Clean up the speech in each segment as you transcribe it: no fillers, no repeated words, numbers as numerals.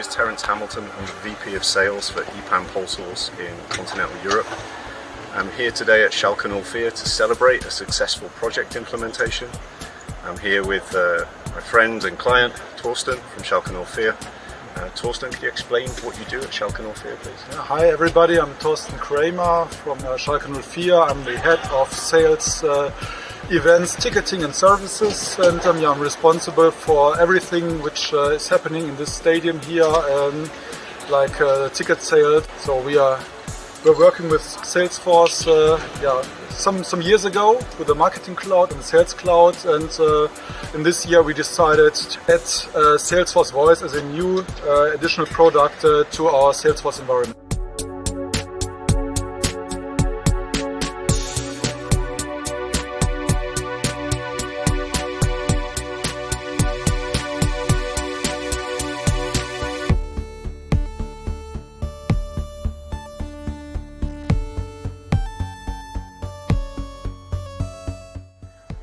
is Terence Hamilton. I'm the VP of Sales for EPAM PolSource in continental Europe. I'm here today at Schalke 04 to celebrate a successful project implementation. I'm here with my friend and client Thorsten from Schalke 04. Thorsten, can you explain what you do at Schalke 04, please? Yeah, hi everybody, I'm Thorsten Kramer from Schalke 04. I'm the head of sales, events, ticketing and services, and I'm responsible for everything which is happening in this stadium here, like ticket sales. So we're working with Salesforce some years ago with the marketing cloud and the sales cloud, and in this year we decided to add Salesforce Voice as a new additional product to our Salesforce environment.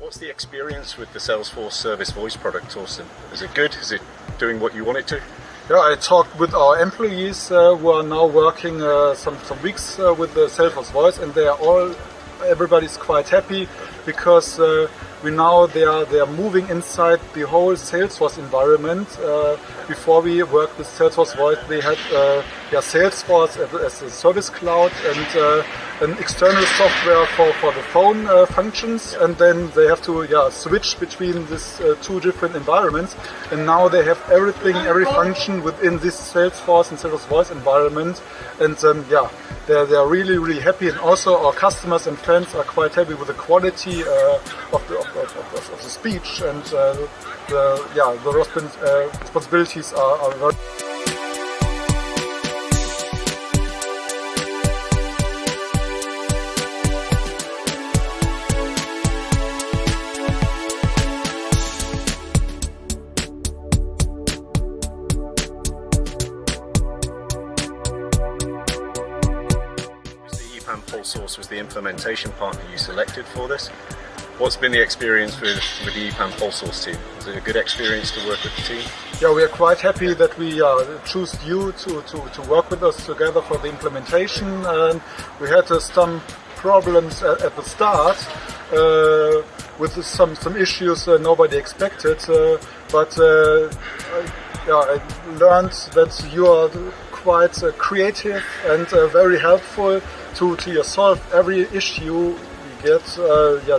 What's the experience with the Salesforce Service Voice product, Thorsten? Is it good? Is it doing what you want it to? Yeah, I talked with our employees who are now working some weeks with the Salesforce Voice, and everybody's quite happy because they are moving inside the whole Salesforce environment. Before we worked with Salesforce Voice, they had Salesforce as a service cloud and an external software for the phone functions, and then they have to switch between these two different environments. And now they have everything, every function within this Salesforce and Salesforce Voice environment, and they're really happy. And also our customers and fans are quite happy with the quality of the speech, and the responsibilities are very. EPAM PolSource was the implementation partner you selected for this. What's been the experience with the EPAM PolSource team? Is it a good experience to work with the team? Yeah, we are quite happy that we choose you to work with us together for the implementation. We had some problems at the start with some issues nobody expected, but I learned that you are quite creative and very helpful to solve every issue get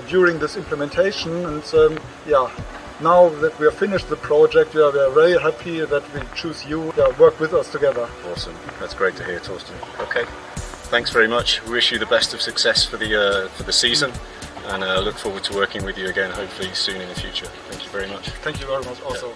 during this implementation, and now that we have finished the project, we are very happy that we choose you to work with us together. Awesome, that's great to hear, Thorsten. Okay, thanks very much. We wish you the best of success for the season, and look forward to working with you again, hopefully soon in the future. Thank you very much. Thank you very much. Also.